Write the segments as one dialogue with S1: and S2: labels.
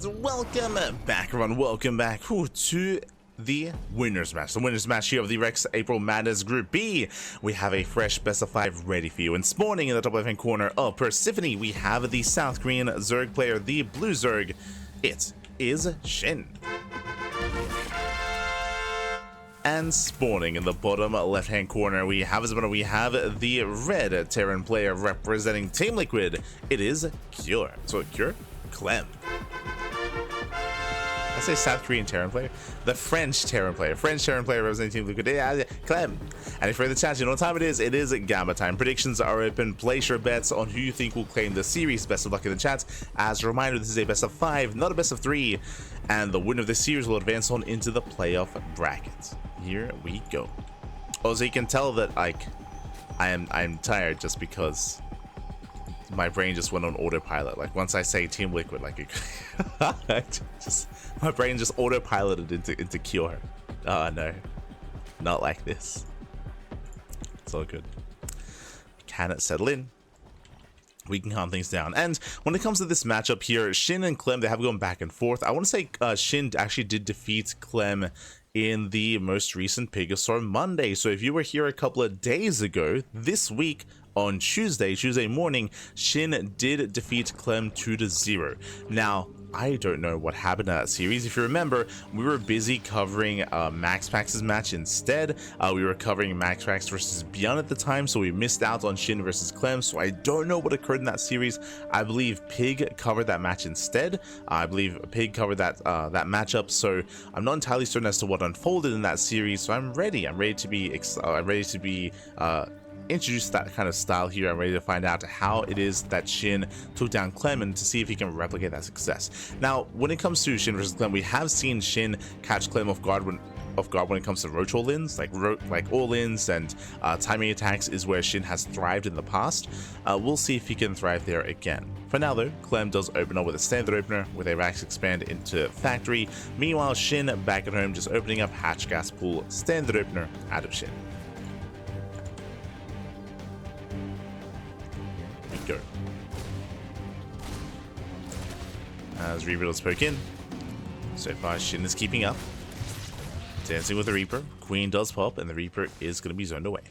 S1: and welcome back, everyone. Welcome back to the winners match. The winners match here of the Rex April Madness Group B. We have a fresh best of 5 ready for you. And spawning in the top left hand corner of Persephone, we have the South Korean Zerg player, the Blue Zerg. It is SHIN. And spawning in the bottom left hand corner, we have the red Terran player representing Team Liquid. It is Clem. I say South Korean Terran player, the French Terran player representing Team Liquid. Yeah, Clem. And if you're in the chat, you know what time it is. It is Gamma time. Predictions are open. Place your bets on who you think will claim the series. Best of luck in the chat. As a reminder, this is a best of 5, not a best of 3, and the winner of this series will advance on into the playoff bracket. Here we go. Oh, so you can tell that I'm tired just because my brain just went on autopilot. Like once I say Team Liquid, like my brain just autopiloted into Cure. Oh no, not like this. It's all good. Can it settle in? We can calm things down. And when it comes to this matchup here, SHIN and Clem, they have gone back and forth. I want to say SHIN actually did defeat Clem in the most recent Pegasaur Monday. So if you were here a couple of days ago, this week on Tuesday morning, SHIN did defeat Clem 2-0. Now, I don't know what happened in that series. If you remember, we were busy covering MaxPax's match instead. We were covering MaxPax versus Beyond at the time, so we missed out on SHIN versus Clem. So I don't know what occurred in that series. I believe Pig covered that match instead. I believe Pig covered that matchup. So I'm not entirely certain as to what unfolded in that series. So I'm ready. I'm ready to be introduce that kind of style here. I'm ready to find out how it is that SHIN took down Clem and to see if he can replicate that success. Now, when it comes to SHIN versus Clem, we have seen SHIN catch Clem off guard when it comes to roach all-ins, like all-ins and timing attacks is where SHIN has thrived in the past. We'll see if he can thrive there again. For now though, Clem does open up with a standard opener with a Rax expand into factory. Meanwhile, SHIN back at home just opening up hatch gas pool standard opener out of SHIN. Go. As Reaper does poke in. So far, SHIN is keeping up. Dancing with the Reaper. Queen does pop, and the Reaper is going to be zoned away.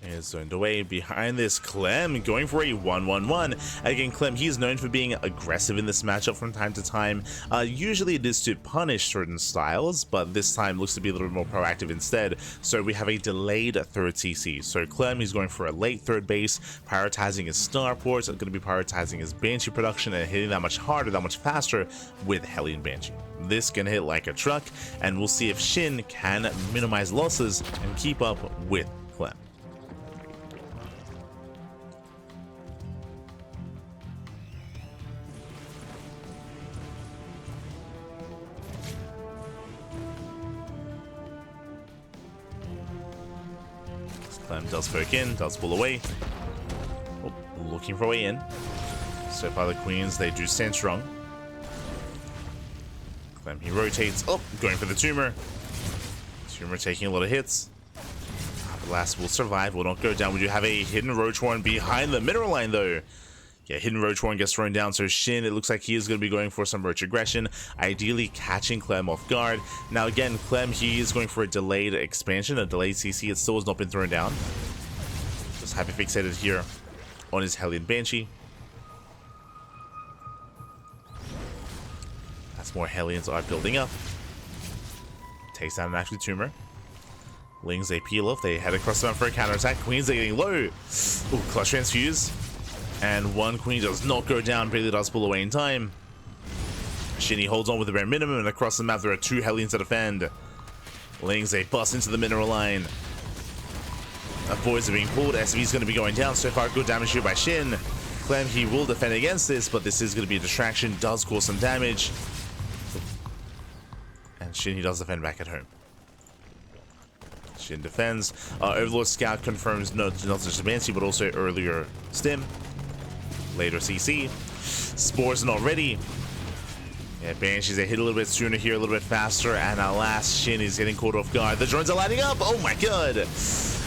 S1: Is zoned away. Behind this, Clem going for a 1-1-1. Again, Clem, he's known for being aggressive in this matchup from time to time. Usually it is to punish certain styles, but this time looks to be a little bit more proactive instead. So we have a delayed third CC. So Clem, he's going for a late third base, prioritizing his starports, going to be prioritizing his Banshee production and hitting that much harder, that much faster with Hellion Banshee. This can hit like a truck, and we'll see if SHIN can minimize losses and keep up with Clem. Clem does poke in, does pull away. Oh, looking for a way in. So far the Queens, they do stand strong. Clem, he rotates. Oh, going for the tumor. Tumor taking a lot of hits. The last will survive, will not go down. We do have a hidden Roach Warren behind the mineral line though. Yeah, hidden Roach Warren gets thrown down, so SHIN, it looks like he is going to be going for some Roach aggression, ideally catching Clem off guard. Now again, Clem, he is going for a delayed expansion, a delayed CC. It still has not been thrown down. Just hyper-fixated here on his Hellion Banshee. As more Hellions are building up. Takes down an actual tumor. Lings, they peel off, they head across the map for a counterattack. Queens, they're getting low. Ooh, clutch transfuse. And one Queen does not go down, barely does pull away in time. SHIN holds on with the bare minimum, and across the map there are 2 Hellions to defend. Lings, they bust into the mineral line. Boys are being pulled, SV's going to be going down. So far, good damage here by SHIN. Clem, he will defend against this, but this is going to be a distraction, does cause some damage. And SHIN, he does defend back at home. SHIN defends. Overlord Scout confirms not just Banshee, but also earlier Stim. Later CC. Spores not ready. Yeah, Banshees, they hit a little bit sooner here, a little bit faster, and alas, SHIN is getting caught off guard. The drones are lighting up. Oh my god.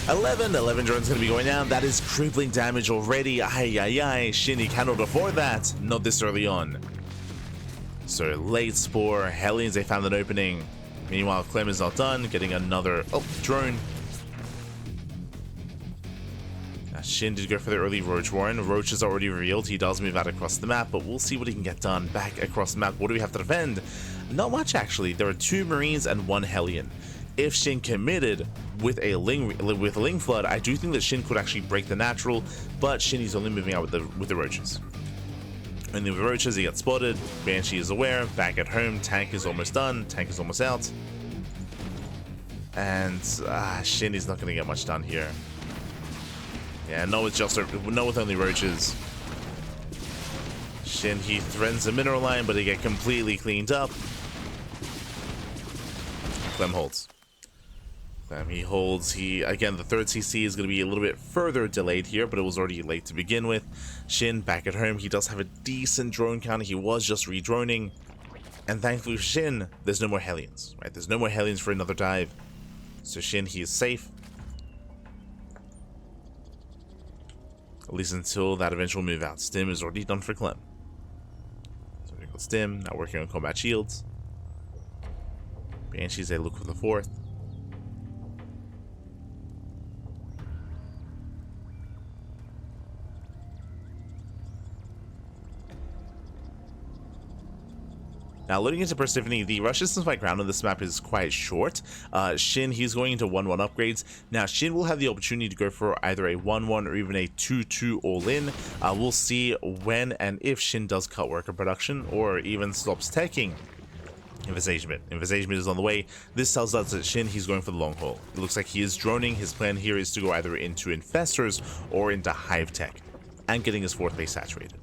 S1: 11 drones going to be going down. That is tripling damage already. Ay, ay, ay. SHIN, he cannot afford that. Not this early on. So, late Spore. Hellions, they found an opening. Meanwhile, Clem is not done. Getting another... Oh, drone. Now, SHIN did go for the early Roach Warren. Roach is already revealed. He does move out across the map, but we'll see what he can get done. Back across the map. What do we have to defend? Not much, actually. There are 2 Marines and 1 Hellion. If SHIN committed with a Ling Flood, I do think that SHIN could actually break the natural, but SHIN is only moving out with the Roaches. And the Roaches, he gets spotted. Banshee is aware. Back at home, tank is almost done. Tank is almost out. And SHIN is not going to get much done here. Yeah, no, with only Roaches. SHIN, he threatens the mineral line, but they get completely cleaned up. Clem holds. He holds. Again, the 3rd CC is going to be a little bit further delayed here, but it was already late to begin with. SHIN back at home. He does have a decent drone counter. He was just re-droning. And thankfully for SHIN, there's no more Hellions, right? There's no more Hellions for another dive. So SHIN, he is safe. At least until that eventual move out. Stim is already done for Clem. So we got Stim, now working on combat shields. Banshees, they look for the 4th. Now, loading into Persephone, the rush distance by ground on this map is quite short. SHIN, he's going into 1-1 upgrades. Now, SHIN will have the opportunity to go for either a 1-1 or even a 2-2 all-in. We'll see when and if SHIN does cut worker production or even stops taking Invitational. Invitational is on the way. This tells us that SHIN, he's going for the long haul. It looks like he is droning. His plan here is to go either into Infestors or into Hive Tech and getting his 4th base saturated.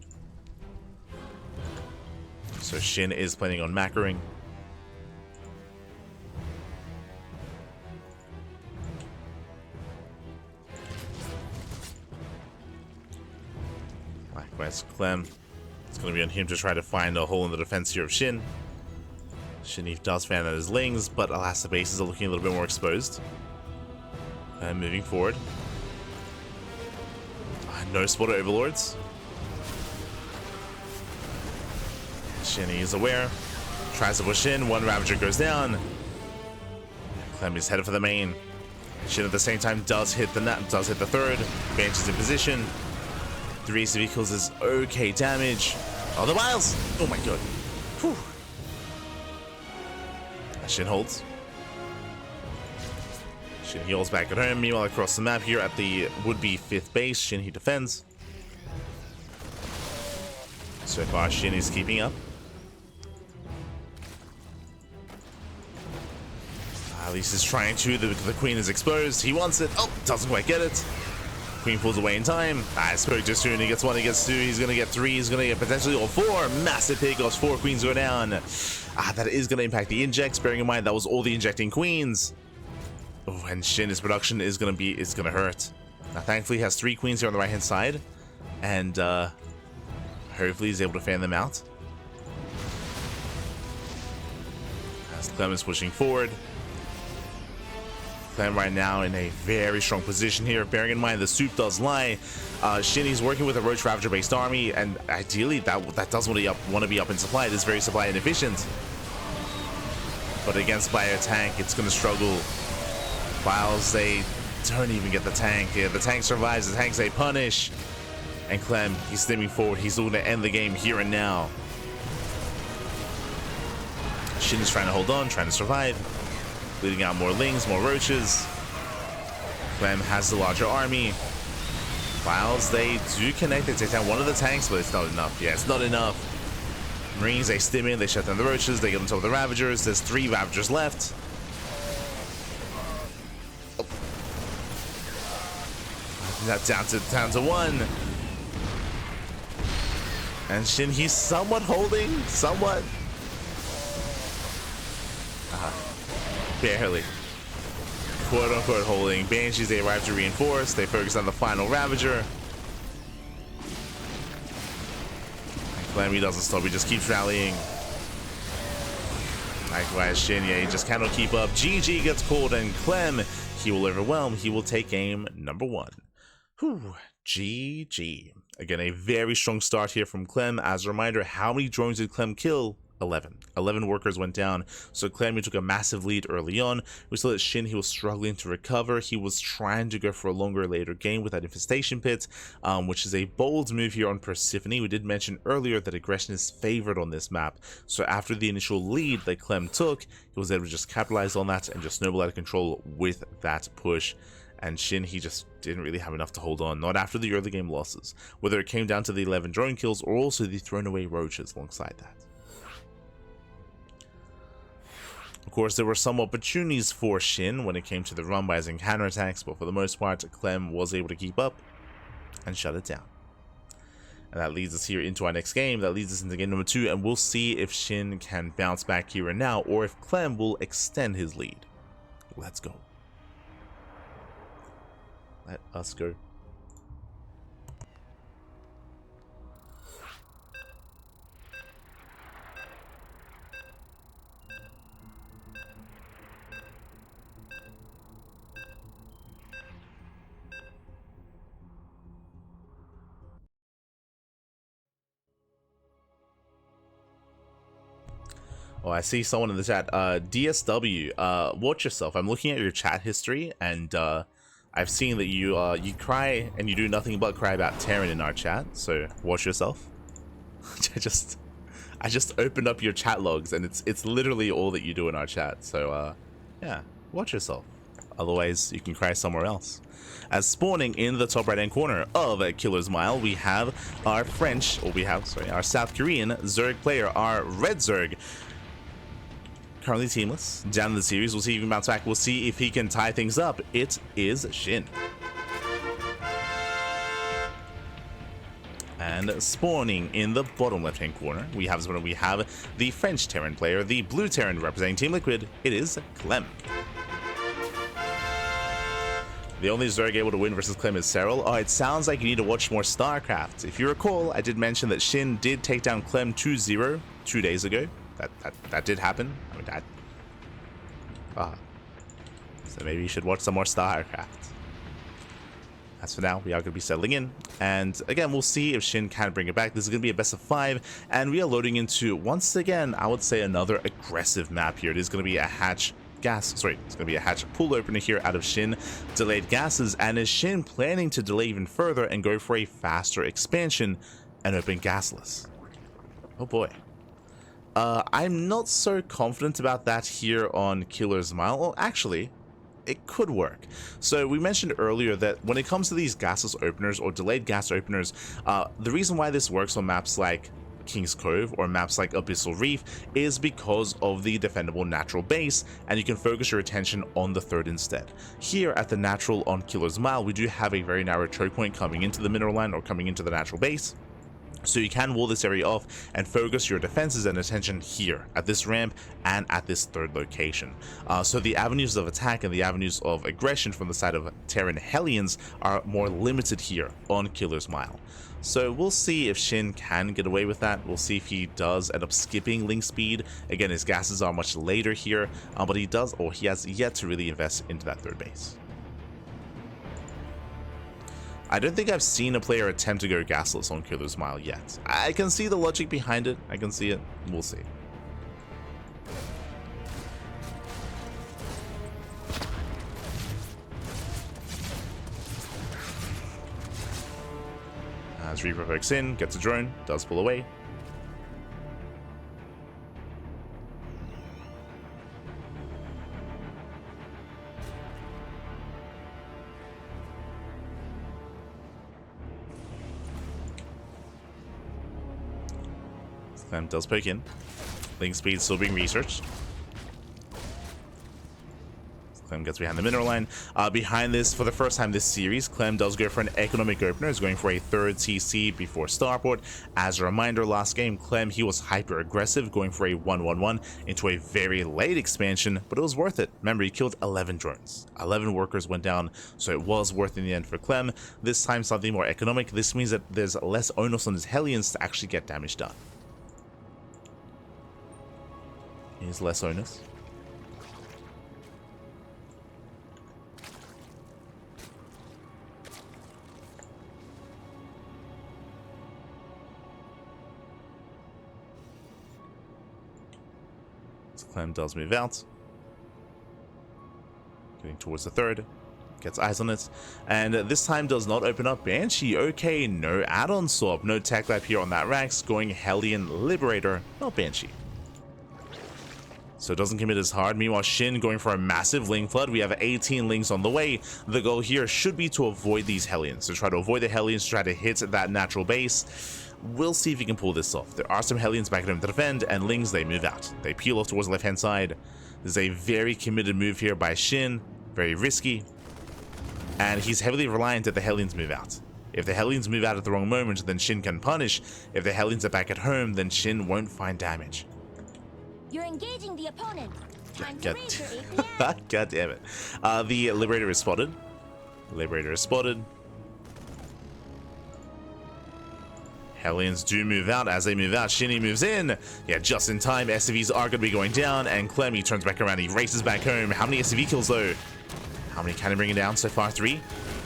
S1: So SHIN is planning on macroing. Likewise, Clem. It's going to be on him to try to find a hole in the defense here of SHIN. SHIN does fan at his Lings, but alas, the bases are looking a little bit more exposed. And moving forward. No spotter overlords. SHIN is aware. Tries to push in. 1 Ravager goes down. Clem is headed for the main. SHIN at the same time does hit the 3rd. Banshee's in position. 3 ACV kills is okay damage. Oh, the miles! Oh my god. Whew. SHIN holds. SHIN heals back at home. Meanwhile, across the map here at the would-be 5th base, SHIN, he defends. So far, SHIN is keeping up. At least he's trying to. The queen is exposed. He wants it. Oh, doesn't quite get it. Queen pulls away in time. I spoke too soon. He gets 1, he gets 2. He's going to get 3. He's going to get potentially all 4. Massive pickoffs. 4 queens go down. That is going to impact the injects. Bearing in mind, that was all the injecting queens. Oh, and SHIN, his production is going to hurt. Now, thankfully, he has 3 queens here on the right-hand side. And, hopefully, he's able to fan them out. As Clem is pushing forward. Clem right now in a very strong position here. Bearing in mind the soup does lie. SHIN is working with a Roach Ravager based army, and ideally that does want to be up in supply. It is very supply inefficient. But against Bio Tank, it's going to struggle. Whilst they don't even get the tank. Yeah, the tank survives. The tanks they punish. And Clem, he's steaming forward. He's looking to end the game here and now. SHIN is trying to hold on, trying to survive. Leading out more Lings, more Roaches. Clem has the larger army. Whilst they do connect, they take down one of the tanks, but it's not enough. Yeah, it's not enough. Marines, they stim in, they shut down the Roaches, they get on top of the Ravagers. There's 3 Ravagers left. Oh. That's down to 1. And SHIN, he's somewhat holding, somewhat. Barely. Quote-unquote holding. Banshees, they arrive to reinforce. They focus on the final Ravager. And Clem, he doesn't stop. He just keeps rallying. Likewise, SHIN, yeah, he just cannot keep up. GG gets called, and Clem, he will overwhelm. He will take game number 1. Whew, GG. Again, a very strong start here from Clem. As a reminder, how many drones did Clem kill? 11. 11 workers went down, so Clem took a massive lead early on. We saw that SHIN, he was struggling to recover. He was trying to go for a longer later game with that infestation pit, which is a bold move here on Persephone. We did mention earlier that aggression is favored on this map, so after the initial lead that Clem took, he was able to just capitalize on that and just snowball out of control with that push. And SHIN, he just didn't really have enough to hold on, not after the early game losses, whether it came down to the 11 drone kills or also the thrown away roaches alongside that. Of course, there were some opportunities for SHIN when it came to the run bys and counterattacks, but for the most part, Clem was able to keep up and shut it down. And that leads us here into our next game. That leads us into game number 2, and we'll see if SHIN can bounce back here and now, or if Clem will extend his lead. Let's go. Let us go. Oh, I see someone in the chat. DSW, watch yourself. I'm looking at your chat history, and I've seen that you cry and you do nothing but cry about Terran in our chat. So watch yourself. I just opened up your chat logs, and it's literally all that you do in our chat. So yeah, watch yourself. Otherwise, you can cry somewhere else. As spawning in the top right hand corner of Killer's Mile, we have our our South Korean Zerg player, our Red Zerg. Currently teamless. Down in the series, we'll see if he can bounce back. We'll see if he can tie things up. It is SHIN. And spawning in the bottom left-hand corner, we have the French Terran player, the blue Terran representing Team Liquid. It is Clem. The only Zerg able to win versus Clem is Cyril. Oh, it sounds like you need to watch more StarCraft. If you recall, I did mention that SHIN did take down Clem 2-0 2 days ago. That did happen. I mean, so maybe you should watch some more StarCraft. As for now, we are going to be settling in, and again, we'll see if SHIN can bring it back. This is going to be a best of 5, and we are loading into, once again, I would say another aggressive map here. It is going to be a hatch it's going to be a hatch pool opener here out of SHIN delayed gases, and is SHIN planning to delay even further and go for a faster expansion and open gasless? Oh boy. I'm not so confident about that here on Killer's Mile. Well, actually, it could work. So we mentioned earlier that when it comes to these gasless openers or delayed gas openers, the reason why this works on maps like King's Cove or maps like Abyssal Reef is because of the defendable natural base, and you can focus your attention on the third instead. Here at the natural on Killer's Mile, we do have a very narrow choke point coming into the mineral line or coming into the natural base. So you can wall this area off and focus your defenses and attention here at this ramp and at this third location. So the avenues of attack and the avenues of aggression from the side of Terran Hellions are more limited here on Killer's Mile. So we'll see if SHIN can get away with that. We'll see if he does end up skipping link speed. Again, his gases are much later here, but he has yet to really invest into that third base. I don't think I've seen a player attempt to go gasless on Killer's Mile yet. I can see the logic behind it. I can see it. We'll see. As Reaper pokes in, gets a drone, does pull away. Clem does poke in. Link speed still being researched. Clem gets behind the mineral line. Behind this, for the first time this series, Clem does go for an economic opener. He's going for a third TC before starport. As a reminder, last game, Clem, he was hyper aggressive, going for a 1-1-1 into a very late expansion, but it was worth it. Remember, he killed 11 drones. 11 workers went down, so it was worth in the end for Clem. This time, something more economic. This means that there's less onus on his Hellions to actually get damage done. Here's less onus. Clem does move out. Getting towards the third. Gets eyes on it. And this time does not open up Banshee. Okay, no add-on swap. No tech lab here on that Rax. Going Hellion Liberator, not Banshee. So it doesn't commit as hard. Meanwhile, Shin going for a massive Ling Flood. We have 18 Lings on the way. The goal here should be to avoid these Hellions. So try to avoid the Hellions, try to hit that natural base. We'll see if he can pull this off. There are some Hellions back at him to defend, and Lings, they move out. They peel off towards the left-hand side. This is a very committed move here by Shin. Very risky. And he's heavily reliant that the Hellions move out. If the Hellions move out at the wrong moment, then Shin can punish. If the Hellions are back at home, then Shin won't find damage.
S2: You're engaging the opponent. Time to raise your APM.
S1: God damn it. The Liberator is spotted. Liberator is spotted. Hellions do move out. As they move out, Shinny moves in. Yeah, just in time. SCVs are going to be going down, and Clem, he turns back around. He races back home. How many SCV kills, though? How many can he bring it down so far? 3?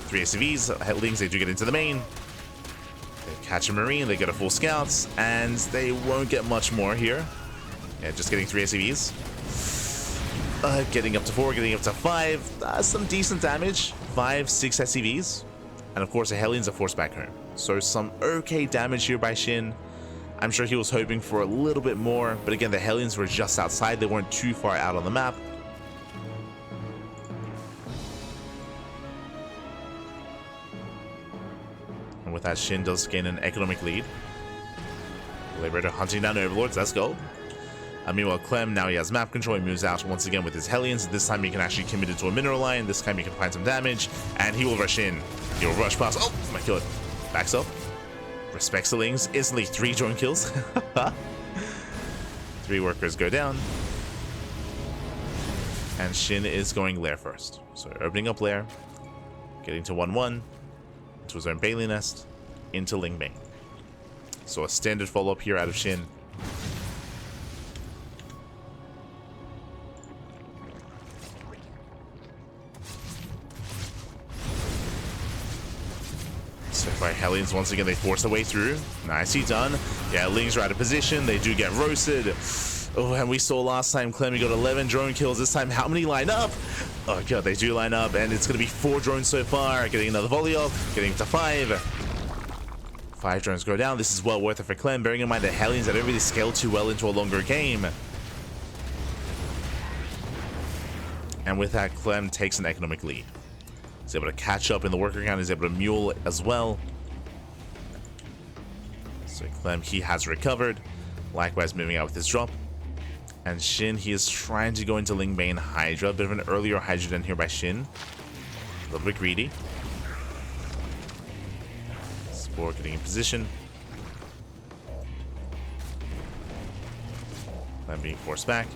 S1: 3 SCVs. Hellions, they do get into the main. They catch a Marine. They get a full Scouts, and they won't get much more here. Yeah, just getting 3 SCVs. Getting up to 4, getting up to 5. Some decent damage. 5, 6 SCVs. And of course, the Hellions are forced back home. So some okay damage here by Shin. I'm sure he was hoping for a little bit more. But again, the Hellions were just outside. They weren't too far out on the map. And with that, Shin does gain an economic lead. Liberator hunting down Overlords. Let's go. Meanwhile, Clem, now he has map control. He moves out once again with his Hellions. This time he can actually commit it to a mineral line. This time he can find some damage. And he will rush in. He will rush past. Oh my god. Backs up. Respects the Lings. Instantly 3 drone kills. 3 workers go down. And Shin is going lair first. So opening up lair. Getting to 1-1. To his own Bailey nest. Into Ling Bane. So a standard follow-up here out of Shin. By Hellions, once again, they force their way through. Nicely done. Yeah, Lings are out of position. They do get roasted. Oh, and we saw last time Clem, he got 11 drone kills. This time, how many line up? Oh, God, they do line up, and it's going to be 4 drones so far. Getting another volley off, getting to 5. 5 drones go down. This is well worth it for Clem, bearing in mind the Hellions that don't really scale too well into a longer game. And with that, Clem takes an economic lead. He's able to catch up in the worker count. He's able to mule as well. So Clem, he has recovered. Likewise, moving out with his drop. And Shin, he is trying to go into Ling Bane Hydra. A bit of an earlier Hydra than here by Shin. A little bit greedy. Spore getting in position. Clem being forced back.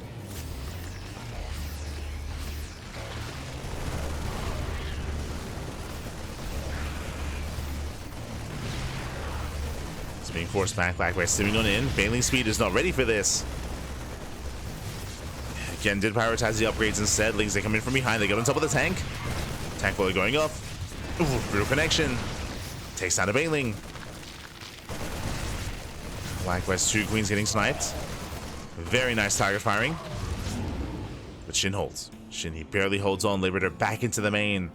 S1: Being forced back by simming on in. Bailing speed is not ready for this. Again, did prioritize the upgrades instead. Lings, they come in from behind. They get on top of the tank. Tank volley going up. Ooh, brutal connection. Takes down a Bailing. Likewise, 2 Queens getting sniped. Very nice target firing. But Shin holds. Shin, he barely holds on. Liberator back into the main.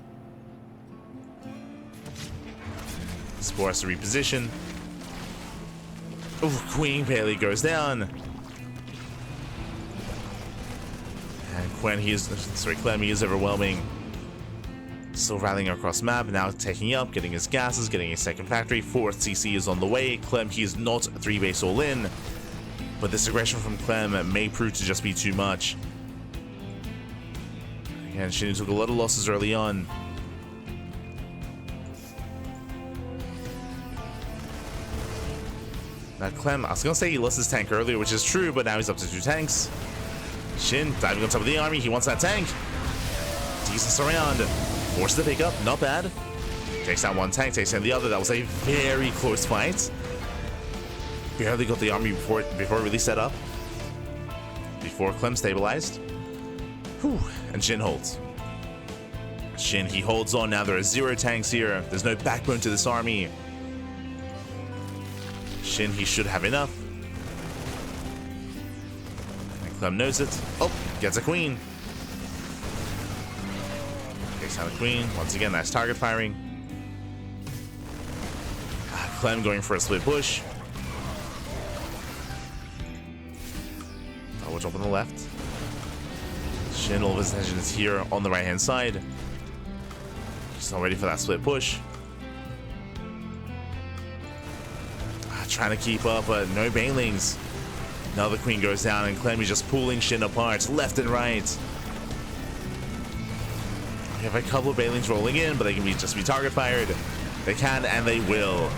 S1: Spore has to reposition. Oh, Queen barely goes down. And Clem, he is overwhelming. Still rallying across map, now taking up, getting his gases, getting a second factory. 4th CC is on the way. Clem, he is not 3 base all in. But this aggression from Clem may prove to just be too much. Again, Shin took a lot of losses early on. Now Clem, I was going to say he lost his tank earlier, which is true, but now he's up to 2 tanks. Shin diving on top of the army. He wants that tank. Decent surround. Forces the pickup. Not bad. Takes down 1 tank, takes down the other. That was a very close fight. Barely got the army before it really set up. Before Clem stabilized. Whew. And Shin holds. Shin, he holds on now. There are 0 tanks here. There's no backbone to this army. Shin, he should have enough. And Clem knows it. Oh, gets a queen. Takes down the queen. Once again, nice target firing. Clem going for a split push. Double jump on the left. Shin, all of his attention is here on the right-hand side. He's not ready for that split push. Trying to keep up, but no banelings. Now the queen goes down, and Clem is just pulling Shin apart left and right. We have a couple of banelings rolling in, but they can just be target fired. They can, and they will.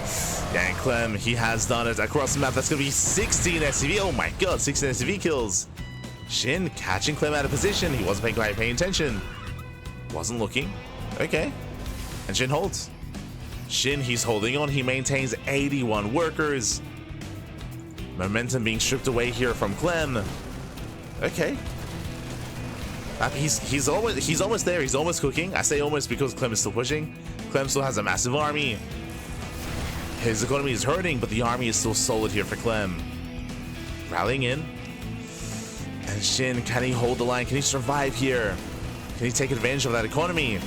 S1: Yeah, and Clem, he has done it across the map. That's going to be 16 SCV. Oh my god, 16 SCV kills. Shin catching Clem out of position. He wasn't quite paying attention. Wasn't looking. Okay. And Shin holds. Shin, he's holding on. He maintains 81 workers. Momentum being stripped away here from Clem. Okay. He's almost there. He's almost cooking. I say almost because Clem is still pushing. Clem still has a massive army. His economy is hurting, but the army is still solid here for Clem. Rallying in. And Shin, can he hold the line? Can he survive here? Can he take advantage of that economy?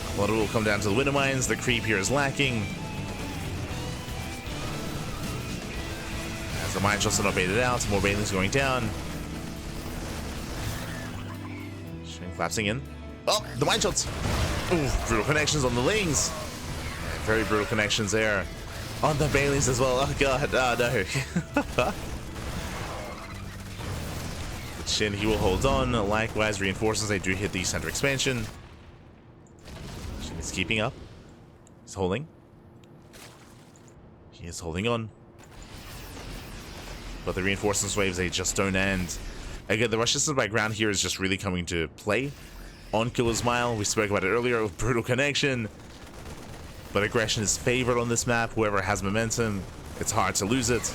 S1: A lot of it will come down to the window mines. The creep here is lacking. As the mine shots are not baited out, more banelings going down. Shin collapsing in. Oh, the mine shots! Ooh, brutal connections on the lings. Yeah, very brutal connections there. On the banelings as well. Oh god, oh no. But Shin, he will hold on. Likewise, reinforcements, they do hit the center expansion. He's keeping up. He's holding. He is holding on. But the reinforcements waves, they just don't end. Again, the rush distance by ground here is just really coming to play. On Killer's Mile, we spoke about it earlier, brutal connection. But aggression is favored on this map. Whoever has momentum, it's hard to lose it.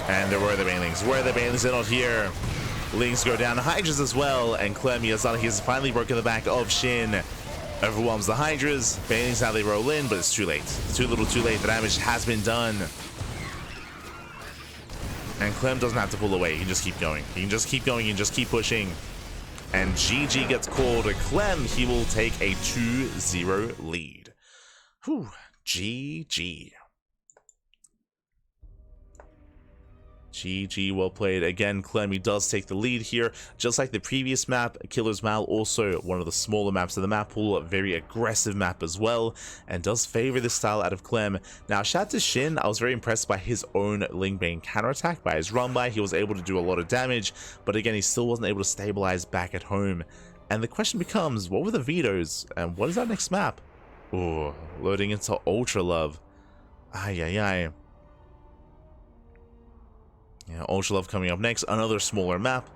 S1: And there were the banelings. Where are the banelings? They're not here. Lings go down, Hydras as well, and Clem, he has finally broken the back of Shin. Overwhelms the Hydras. Banelings, now they roll in, but it's too late. Too little, too late. The damage has been done. And Clem doesn't have to pull away. He can just keep going. He can just keep going. He can just keep pushing. And GG gets called. Clem, he will take a 2-0 lead. Whew. GG. GG, well played. Again, Clem, he does take the lead here. Just like the previous map, Killer's Mile, also one of the smaller maps of the map pool, a very aggressive map as well, and does favor this style out of Clem. Now, shout out to Shin. I was very impressed by his own Lingbane counterattack, by his run by. He was able to do a lot of damage, but again, he still wasn't able to stabilize back at home. And the question becomes, what were the vetoes, and what is our next map? Ooh, loading into Ultra Love. Ay, ay, ay. Yeah, Ultra Love coming up next, another smaller map.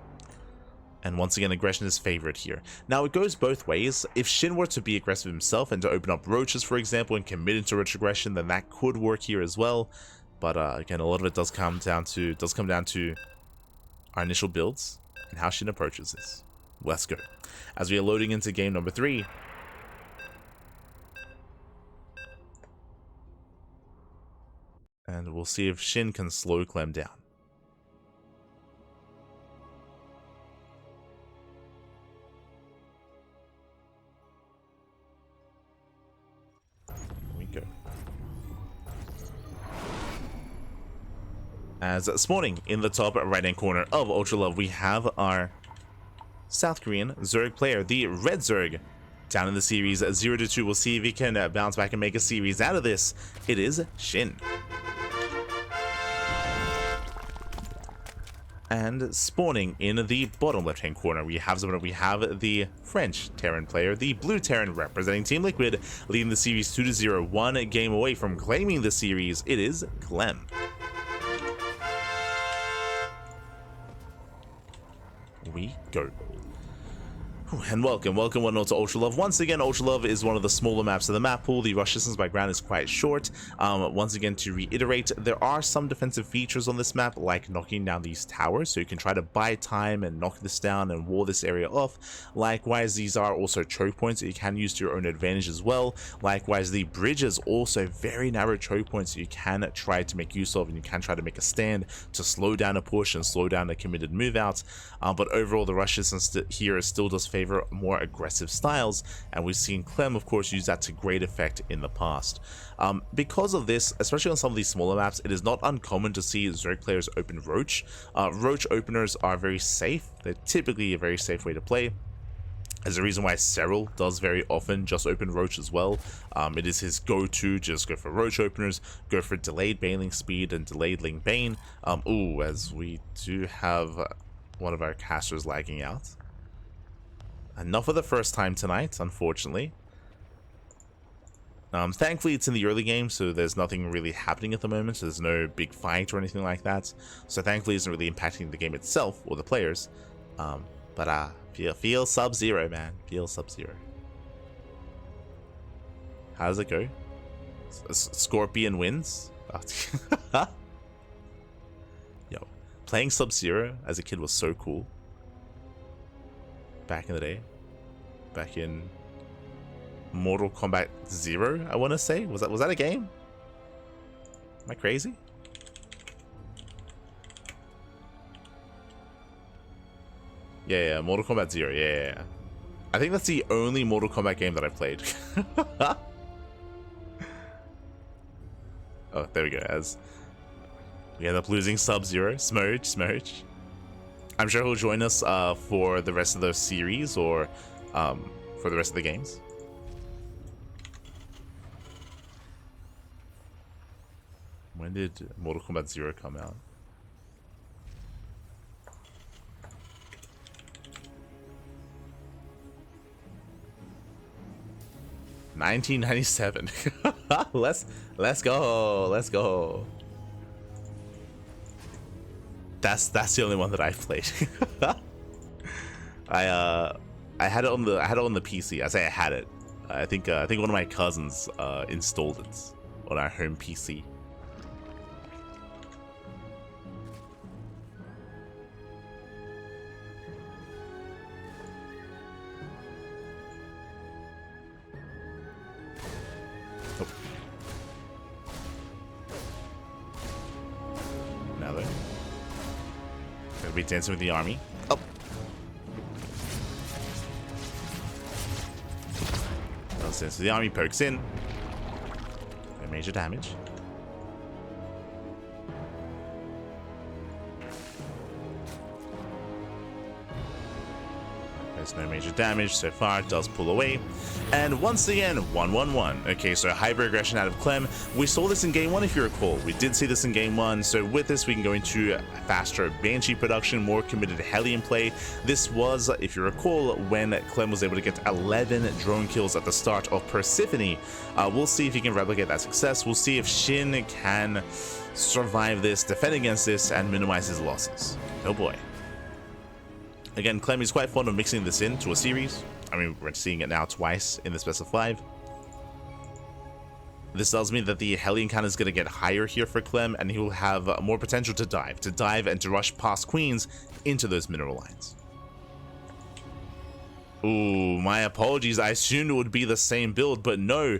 S1: And once again, aggression is favored here. Now, it goes both ways. If Shin were to be aggressive himself and to open up roaches, for example, and commit into roach aggression, then that could work here as well. But again, a lot of it does come down to our initial builds and how Shin approaches this. Let's go. As we are loading into game number 3. And we'll see if Shin can slow Clem down. As spawning in the top right-hand corner of Ultra Love, we have our South Korean Zerg player, the Red Zerg, down in the series 0-2. We'll see if he can bounce back and make a series out of this. It is Shin. And spawning in the bottom left-hand corner, we have the French Terran player, the Blue Terran representing Team Liquid, leading the series 2-0, one game away from claiming the series. It is Clem. We go. And welcome one and all to Ultra Love. Once again, Ultra Love is one of the smaller maps of the map pool. The rush distance by ground is quite short. Once again, to reiterate, there are some defensive features on this map, like knocking down these towers, so you can try to buy time and knock this down and wall this area off. Likewise, these are also choke points that you can use to your own advantage as well. Likewise, the bridges also very narrow choke points that you can try to make use of, and you can try to make a stand to slow down a push and slow down a committed move out. But overall, the rush distance here still does favor more aggressive styles, and we've seen Clem, of course, use that to great effect in the past. Because of this, especially on some of these smaller maps, it is not uncommon to see Zerg players open Roach. Roach openers are very safe. They're typically a very safe way to play. There's a reason why Cyril does very often just open Roach as well. It is his go-to, just go for Roach openers, go for delayed bailing speed and delayed Ling Bane. Ooh, as we do have one of our casters lagging out. Enough for the first time tonight, unfortunately. Thankfully, it's in the early game, so there's nothing really happening at the moment. So there's no big fight or anything like that. So thankfully, it isn't really impacting the game itself or the players. Feel Sub-Zero, man. Feel Sub-Zero. How does it go? Scorpion wins? Yo, playing Sub-Zero as a kid was so cool. Back in the day, back in Mortal Kombat 0, I want to say. Was that a game? Am I crazy? Yeah, Mortal Kombat 0. Yeah. I think that's the only Mortal Kombat game that I've played. Oh, there we go. As we end up losing Sub-Zero, Smurge. I'm sure he'll join us for the rest of the series or for the rest of the games. When did Mortal Kombat 0 come out? $1997. Let's go. That's the only one that I've played. I had it on the PC. I say I had it. I think one of my cousins installed it on our home PC. Oh. Now then. Gonna be dancing with the army. Oh. So the army pokes in. No major damage. There's no major damage so far. It does pull away. And once again, 1-1-1. Okay, so hyper aggression out of Clem. We saw this in game 1, if you recall. We did see this in game 1. So with this, we can go into faster Banshee production, more committed Hellion play. This was, if you recall, when Clem was able to get 11 drone kills at the start of Persephone. We'll see if he can replicate that success. We'll see if Shin can survive this, defend against this, and minimize his losses. Oh boy. Again, Clem is quite fond of mixing this into a series. I mean, we're seeing it now twice in this best of 5. This tells me that the Hellion count is going to get higher here for Clem, and he will have more potential to dive and to rush past queens into those mineral lines. Ooh, my apologies. I assumed it would be the same build, but no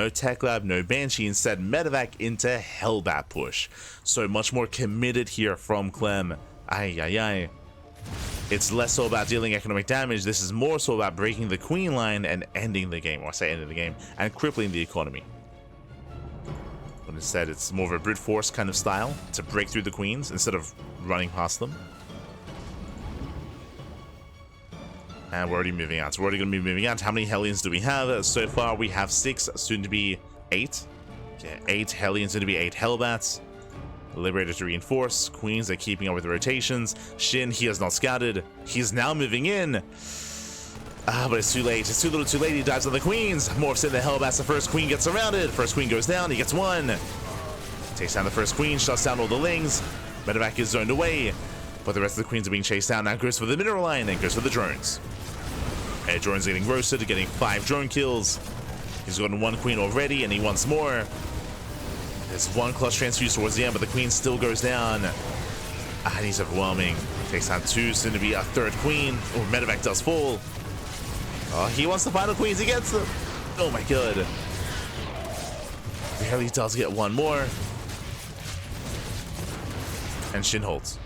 S1: Tech Lab, no Banshee. Instead, Medevac into Hellbat push. So much more committed here from Clem. Ay. It's less so about dealing economic damage. This is more so about breaking the queen line and ending the game, or I say ending the game, and crippling the economy. But instead, it's more of a brute force kind of style to break through the queens instead of running past them. And we're already moving out. So we're already going to be moving out. How many Hellions do we have? So far, we have 6, soon to be 8. Yeah, 8 Hellions, soon to be 8 Hellbats. Liberator to reinforce. Queens are keeping up with the rotations. Shin, he has not scouted. He's now moving in. But it's too late. It's too little too late. He dives on the queens. Morphs in the Hellbats. The first queen gets surrounded. First queen goes down. He gets 1. Takes down the first queen. Shuts down all the lings. Medevac is zoned away. But the rest of the queens are being chased down. Now goes for the mineral line and goes for the drones. Air drone's getting roasted, getting 5 drone kills. He's gotten 1 queen already, and he wants more. There's 1 clutch transfuse towards the end, but the queen still goes down. And he's overwhelming. Takes down 2, soon to be a 3rd queen. Oh, medevac does fall. Oh, he wants the final queens. He gets them. Oh my god. Barely does get 1 more. And SHIN holds.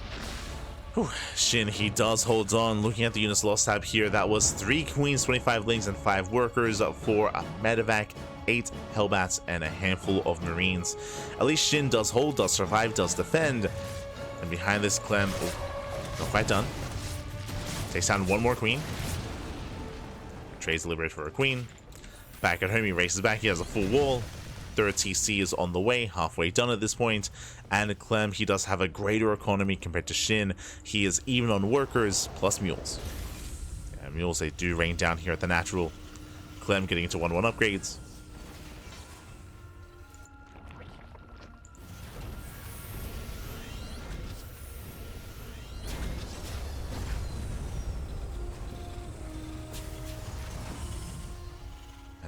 S1: Whew. SHIN, he does hold on. Looking at the units lost tab here, that was 3 queens, 25 lings, and 5 workers for a medevac, 8 hellbats, and a handful of marines. At least SHIN does hold, does survive, does defend. And behind this, Clem, oh, not quite done. Takes down 1 more queen. Trades the Liberate for a queen. Back at home, he races back. He has a full wall. 3rd TC is on the way, halfway done at this point. And Clem, he does have a greater economy compared to SHIN. He is even on workers plus mules. Yeah, mules, they do rain down here at the natural. Clem getting into 1-1 upgrades.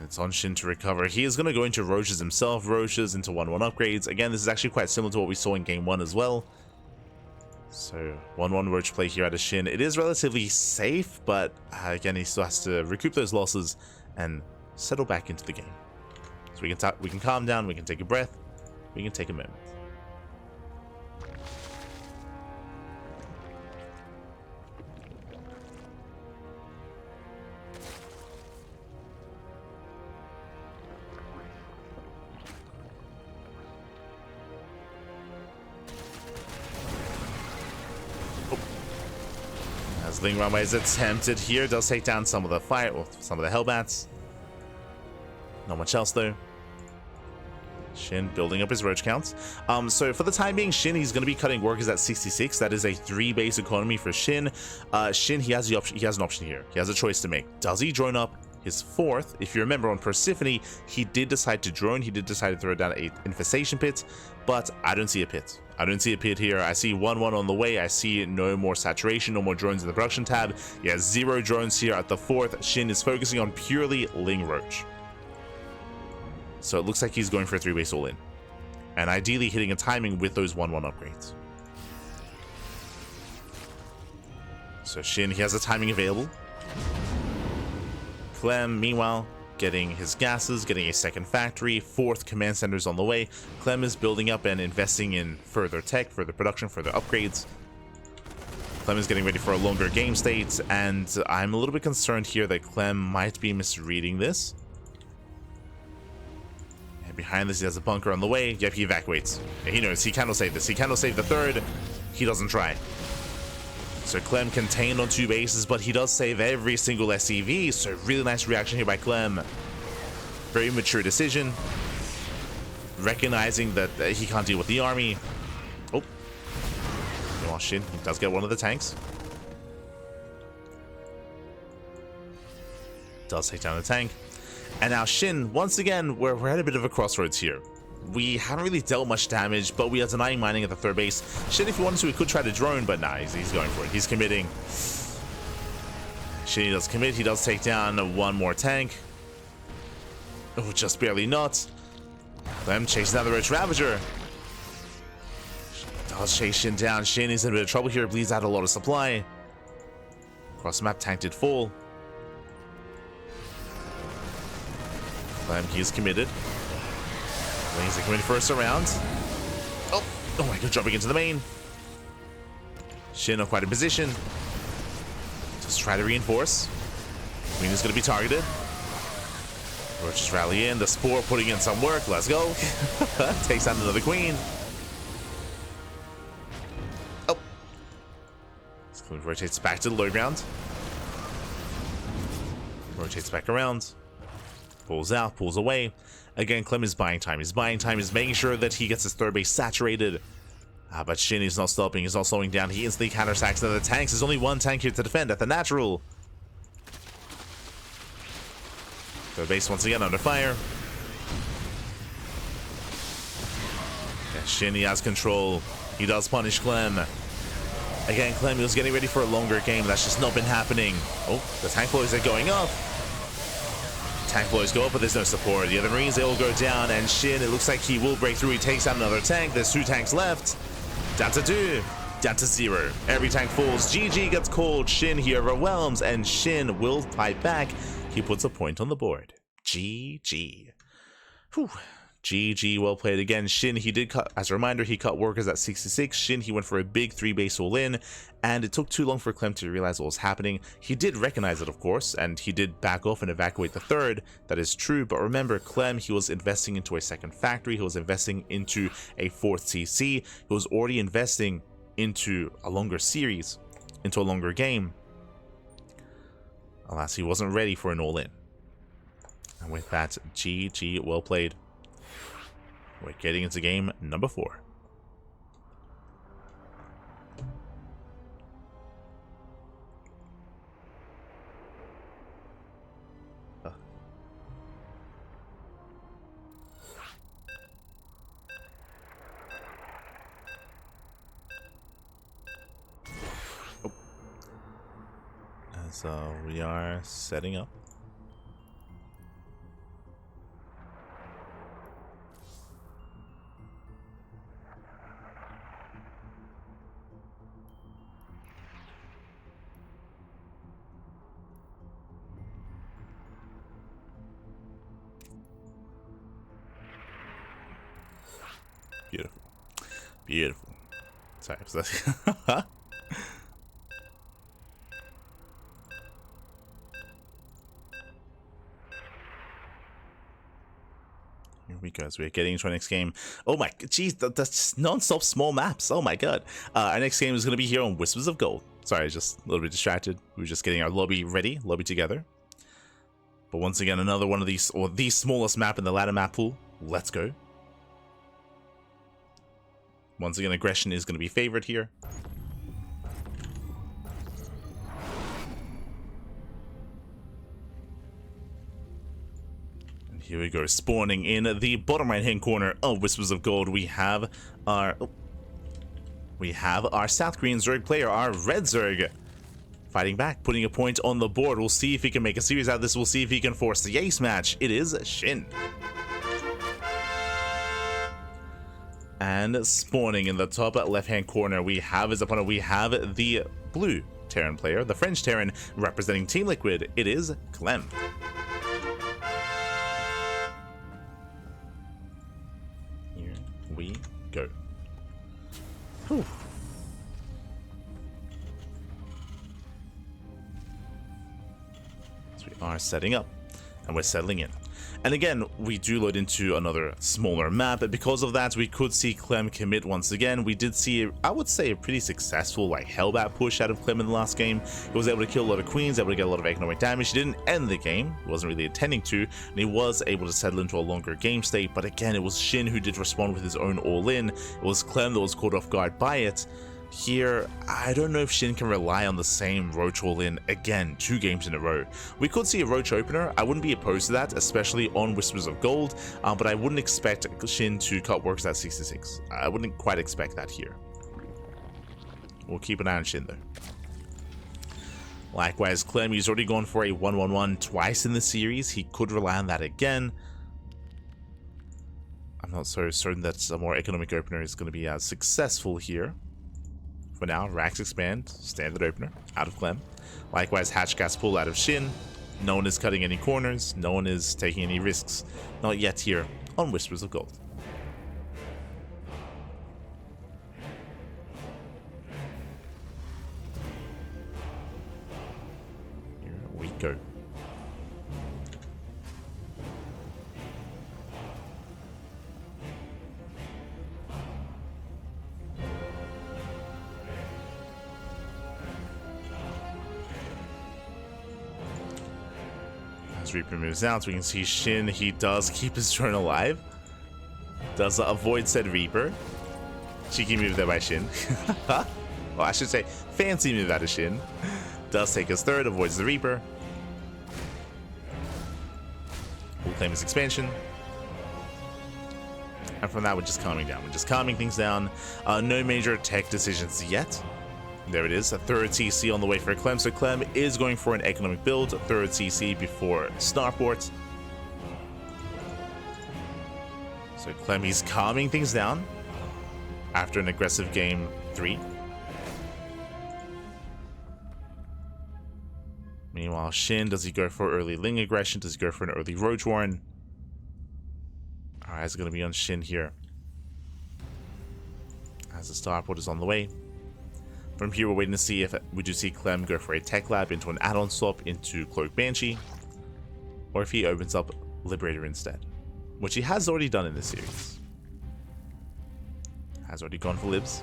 S1: It's on SHIN to recover. He is going to go into Roches himself. Roches into 1-1 upgrades. Again, this is actually quite similar to what we saw in game 1 as well. So 1-1 Roach play here out of SHIN. It is relatively safe, but again, he still has to recoup those losses and settle back into the game. So we can calm down. We can take a breath. We can take a moment. As Ling Runway is attempted here, does take down some of the fire, well, some of the hellbats. Not much else though. SHIN building up his roach counts. So for the time being, SHIN, he's going to be cutting workers at 66. That is a 3 base economy for SHIN. SHIN, he has the option. He has an option here. He has a choice to make. Does he drone up his 4th? If you remember on Persephone, he did decide to drone. He did decide to throw down a infestation pit, but I don't see a pit. I don't see a pit here. I see 1-1 on the way. I see no more saturation, no more drones in the production tab. He has 0 drones here at the 4th. SHIN is focusing on purely Ling Roach. So it looks like he's going for a 3 base all in. And ideally hitting a timing with those 1-1 upgrades. So SHIN, he has a timing available. Clem, meanwhile, getting his gases, getting a 2nd factory, 4th command centers on the way. Clem is building up and investing in further tech, further production, further upgrades. Clem is getting ready for a longer game state, and I'm a little bit concerned here that Clem might be misreading this. And behind this, he has a bunker on the way. Yep, he evacuates. Yeah, he knows he cannot save this. He cannot save the 3rd. He doesn't try. So Clem contained on 2 bases, but he does save every single SCV, so really nice reaction here by Clem. Very mature decision. Recognizing that he can't deal with the army. Oh. Oh, SHIN, he does get one of the tanks. Does take down the tank. And now SHIN, once again, we're at a bit of a crossroads here. We haven't really dealt much damage, but we are denying mining at the 3rd base. SHIN, if he wanted to, he could try to drone, but nah, he's going for it. He's committing. SHIN, he does commit. He does take down 1 more tank. Oh, just barely not. Clem chasing down the Roach Ravager. Does chase SHIN down. SHIN is in a bit of trouble here. Bleeds out a lot of supply. Cross map, tank did fall. Clem, he is committed. He's coming first around. Oh my god, jumping into the main. SHIN not quite in position. Just try to reinforce. Queen is going to be targeted. Roaches rally in. The Spore putting in some work. Let's go. Takes down another queen. Oh. Clem rotates back to the low ground. Rotates back around. Pulls out, pulls away. Again, Clem is buying time. He's buying time. He's making sure that he gets his 3rd base saturated. But SHIN is not stopping. He's not slowing down. He instantly counterattacks the tanks. There's only 1 tank here to defend at the natural. 3rd base once again under fire. Yeah, SHIN, he has control. He does punish Clem. Again, Clem was getting ready for a longer game. That's just not been happening. Oh, the tank blows are going up. Tank blows go up, but there's no support. The other Marines, they all go down, and SHIN, it looks like he will break through. He takes out another tank. There's 2 tanks left. Down to 2. Down to 0. Every tank falls. GG gets called. SHIN he overwhelms, and SHIN will fight back. He puts a point on the board. GG. Whew. GG, well played again. SHIN, he did cut, as a reminder, he cut workers at 66. SHIN, he went for a big 3-base all-in, and it took too long for Clem to realize what was happening. He did recognize it, of course, and he did back off and evacuate the 3rd. That is true, but remember, Clem, he was investing into a 2nd factory. He was investing into a 4th CC. He was already investing into a longer series, into a longer game. Alas, he wasn't ready for an all-in. And with that, GG, well played. We're getting into game number 4. Oh. As we are setting up. Beautiful. Beautiful. Sorry. Here we go. So we're getting into our next game. Oh my, geez, that's non-stop small maps. Oh my god. Our next game is going to be here on Whispers of Gold. Sorry, just a little bit distracted. We were just getting our lobby ready, lobby together. But once again, another one of these, or the smallest map in the ladder map pool. Let's go. Once again, aggression is going to be favored here. And here we go, spawning in the bottom right-hand corner of Whispers of Gold. We have our South Korean Zerg player, our Red Zerg, fighting back, putting a point on the board. We'll see if he can make a series out of this. We'll see if he can force the ace match. It is SHIN. And spawning in the top left-hand corner, we have his opponent. We have the blue Terran player, the French Terran, representing Team Liquid. It is Clem. Here we go. Whew. So we are setting up, and we're settling in. And again, we do load into another smaller map, but because of that, we could see Clem commit once again. We did see, I would say, a pretty successful Hellbat push out of Clem in the last game. He was able to kill a lot of queens, able to get a lot of economic damage. He didn't end the game, he wasn't really intending to, and he was able to settle into a longer game state. But again, it was SHIN who did respond with his own all-in. It was Clem that was caught off guard by it. Here, I don't know if SHIN can rely on the same Roach all-in again 2 games in a row. We could see a Roach opener. I wouldn't be opposed to that, especially on Whispers of Gold, but I wouldn't expect SHIN to cut works at 66. I wouldn't quite expect that here. We'll keep an eye on SHIN though. Likewise, Clem, he's already gone for a 1-1-1 twice in the series. He could rely on that again. I'm not so certain that a more economic opener is going to be as successful here. For now, Racks expand, standard opener, out of Clem. Likewise, Hatch Gas pull out of SHIN. No one is cutting any corners, no one is taking any risks. Not yet here on Whispers of Gold. Here we go. As Reaper moves out, we can see SHIN, he does keep his drone alive. Does avoid said Reaper. Cheeky move there by SHIN. Well, I should say, fancy move out of SHIN. Does take his 3rd, avoids the Reaper. We'll claim his expansion. And from that, we're just calming down. We're just calming things down. No major tech decisions yet. There it is, a third TC on the way for Clem. So Clem is going for an economic build, a third TC before Starport. So Clem, he's calming things down after an aggressive game 3. Meanwhile, SHIN, does he go for early Ling aggression? Does he go for an early Roach Warren? Alright, it's going to be on SHIN here, as the Starport is on the way. From here, we're waiting to see if we do see Clem go for a Tech Lab into an add-on swap into Cloak Banshee, or if he opens up Liberator instead, which he has already done in this series. Has already gone for Libs.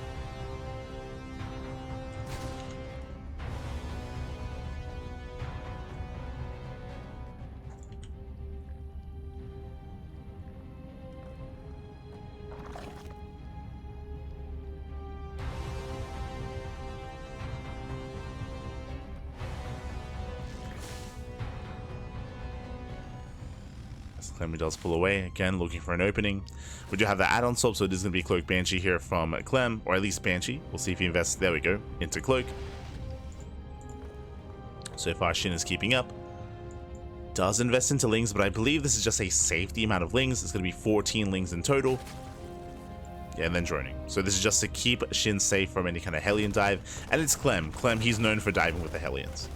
S1: Clem does pull away, again looking for an opening. We do have the add-on swap, so it is going to be Cloak Banshee here from Clem, or at least Banshee. We'll see if he invests, there we go, into Cloak. So far SHIN is keeping up. Does invest into Lings, but I believe this is just a safety amount of Lings. It's going to be 14 Lings in total. Yeah, and then droning. So this is just to keep SHIN safe from any kind of Hellion dive. And it's Clem. Clem, he's known for diving with the Hellions.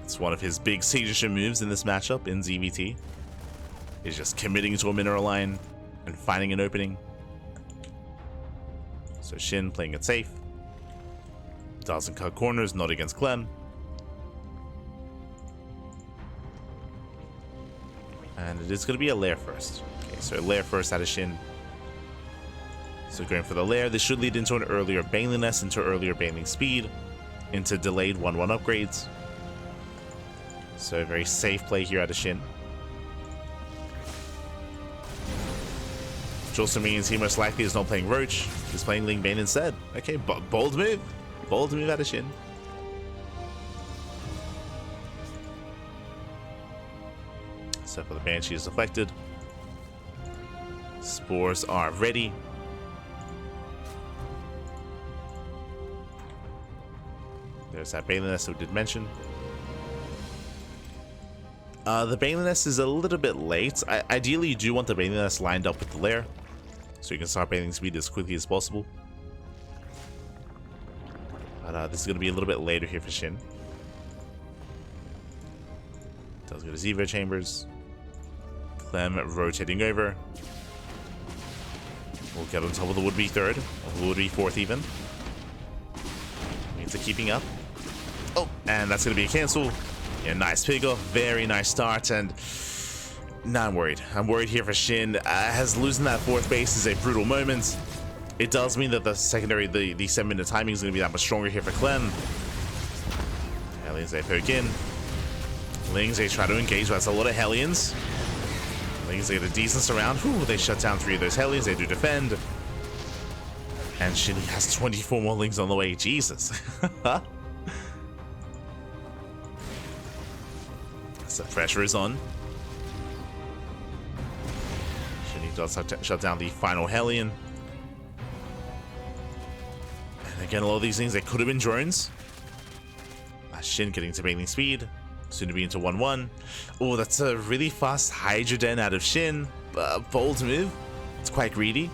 S1: It's one of his big signature moves in this matchup in ZVT. Is just committing to a mineral line and finding an opening. So SHIN playing it safe. Doesn't cut corners, not against Clem. And it is going to be a lair first. Okay, so lair first out of SHIN. So going for the lair, this should lead into an earlier Baneliness, into earlier Baneling speed, into delayed 1-1 upgrades. So a very safe play here out of SHIN. Which also means he most likely is not playing Roach. He's playing Ling Bane instead. Okay, bold move. Bold move out of SHIN. So for the Banshee is deflected. Spores are ready. There's that Baneliness we did mention. The Baneliness is a little bit late. Ideally, you do want the Baneliness lined up with the lair, so you can start Baneling speed as quickly as possible. But this is going to be a little bit later here for SHIN. Does go to Evo Chambers. Clem rotating over. We'll get on top of the would-be third, or the would-be fourth even. Means they're keeping up. Oh, and that's going to be a cancel. Yeah, nice pick off, very nice start, and now I'm worried. I'm worried here for SHIN. As losing that fourth base is a brutal moment. It does mean that the secondary, the 7-minute timing is going to be that much stronger here for Clem. Hellions, they poke in. Lings, they try to engage, but that's a lot of Hellions. Lings, they get a decent surround. Whew, they shut down 3 of those Hellions, they do defend. And SHIN has 24 more Lings on the way, Jesus. So pressure is on. SHIN does shut down the final Hellion. And again, a lot of these things, they could have been drones. SHIN getting to Baneling speed. Soon to be into 1-1. Oh, that's a really fast Hydra Den out of SHIN. Bold move. It's quite greedy.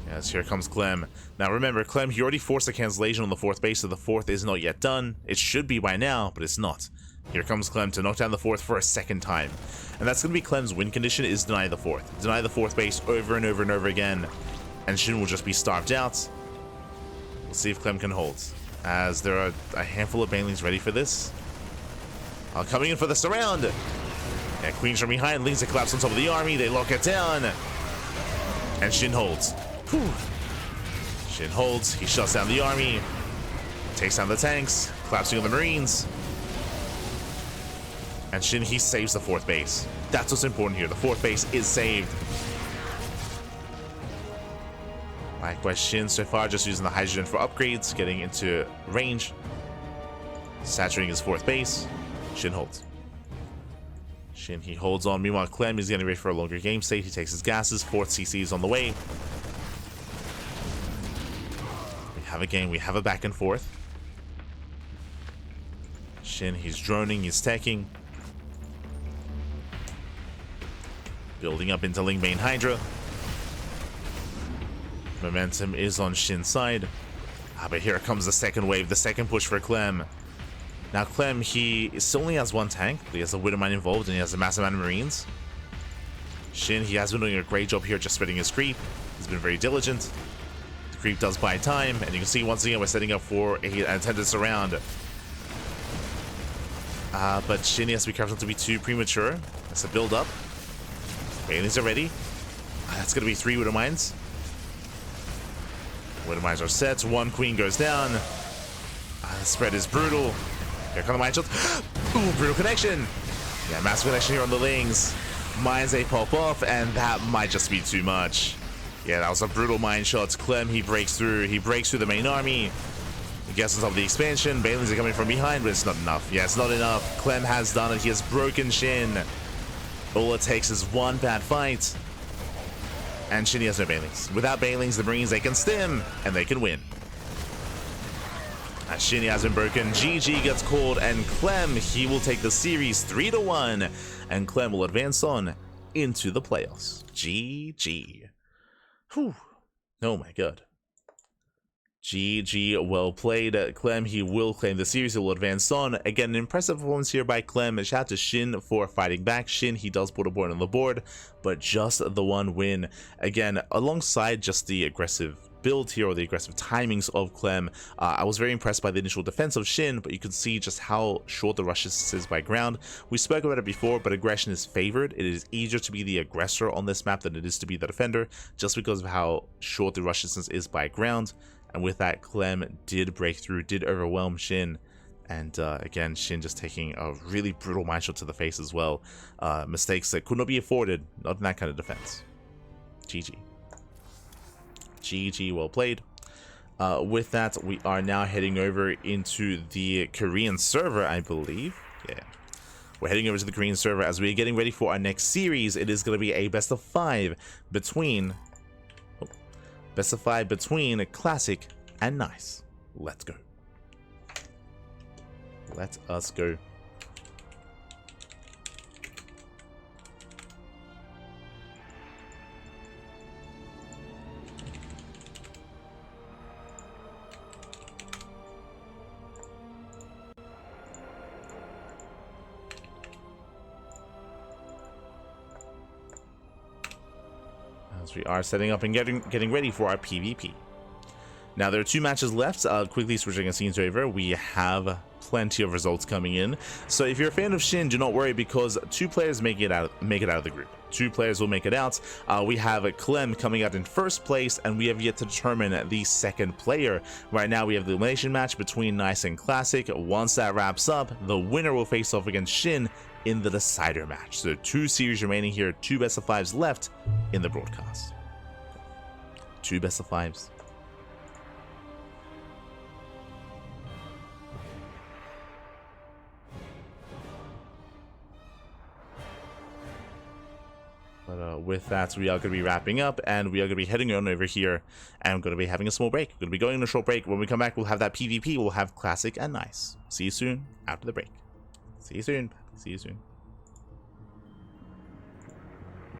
S1: Yes, here comes Clem. Now remember, Clem, he already forced a cancellation on the fourth base, so the fourth is not yet done. It should be by now, but it's not. Here comes Clem to knock down the fourth for a second time. And that's going to be Clem's win condition, is deny the fourth. Deny the fourth base over and over and over again. And SHIN will just be starved out. We'll see if Clem can hold, as there are a handful of Banelings ready for this. Coming in for the surround. Yeah, Queens from behind, Lings that collapse on top of the army. They lock it down. And SHIN holds. Whew. SHIN holds, he shuts down the army, takes down the tanks, collapsing on the Marines. And SHIN, he saves the fourth base. That's what's important here. The fourth base is saved. Likewise, SHIN so far just using the hydrogen for upgrades, getting into range. Saturating his fourth base. SHIN holds. SHIN, he holds on. Meanwhile, Clem is getting ready for a longer game state. He takes his gases. 4th CC is on the way. We have a game. We have a back and forth. SHIN, he's droning. He's teching. Building up into Ling main Hydra. Momentum is on SHIN's side. But here comes the second wave. The second push for Clem. Now Clem, he still only has one tank, but he has a Widowmine involved and he has a massive amount of Marines. SHIN, he has been doing a great job here just spreading his creep. He's been very diligent. The creep does buy time, and you can see once again we're setting up for an intended surround. But SHIN has to be careful not to be too premature. That's a build up. Bailey's are ready. That's going to be 3 Widowmines. Widowmines are set. 1 queen goes down. The spread is brutal. Here come the mine shots. Ooh, brutal connection. Yeah, massive connection here on the Lings. Mines, they pop off, and that might just be too much. Yeah, that was a brutal mine shot. Clem, he breaks through. He breaks through the main army. He gets on top of the expansion. Bailey's are coming from behind, but it's not enough. Yeah, it's not enough. Clem has done it. He has broken SHIN. All it takes is one bad fight. And SHIN has no Bailings. Without Bailings, the Marines, they can stim, and they can win. As SHIN has been broken, GG gets called, and Clem, he will take the series 3-1, and Clem will advance on into the playoffs. GG. Whew. Oh my god. GG, well played. Clem, he will claim the series, he will advance on. Again, an impressive performance here by Clem. Shout out to SHIN for fighting back. SHIN, he does put a point on the board, but just the one win. Again, alongside just the aggressive build here, or the aggressive timings of Clem, I was very impressed by the initial defense of SHIN, but you can see just how short the rush is by ground. We spoke about it before, but aggression is favored. It is easier to be the aggressor on this map than it is to be the defender, just because of how short the rush distance is by ground. And with that, Clem did break through, did overwhelm SHIN. And again, SHIN just taking a really brutal mine shot to the face as well. Mistakes that could not be afforded, not in that kind of defense. GG. GG, well played. With that, we are now heading over into the Korean server, I believe. Yeah. We're heading over to the Korean server as we're getting ready for our next series. It is going to be a best of 5 between... Best of 5 between Classic and Nice. Let's go. Let us go. As we are setting up and getting ready for our PvP. Now there are 2 matches left. Quickly switching scenes over, we have plenty of results coming in. So if you're a fan of SHIN, do not worry, because 2 players make it out of the group. 2 players will make it out. We have Clem coming out in 1st place, and we have yet to determine the 2nd player. Right now we have the elimination match between Nice and Classic. Once that wraps up, the winner will face off against SHIN in the decider match. So 2 series remaining here, 2 best of 5s left in the broadcast. 2 best of 5s. But with that, we are going to be wrapping up, and we are going to be heading on over here, and I'm going to be having a small break. We're going to be going on a short break. When we come back, we'll have that PvP. We'll have Classic and Nice. See you soon after the break. See you soon. See you soon.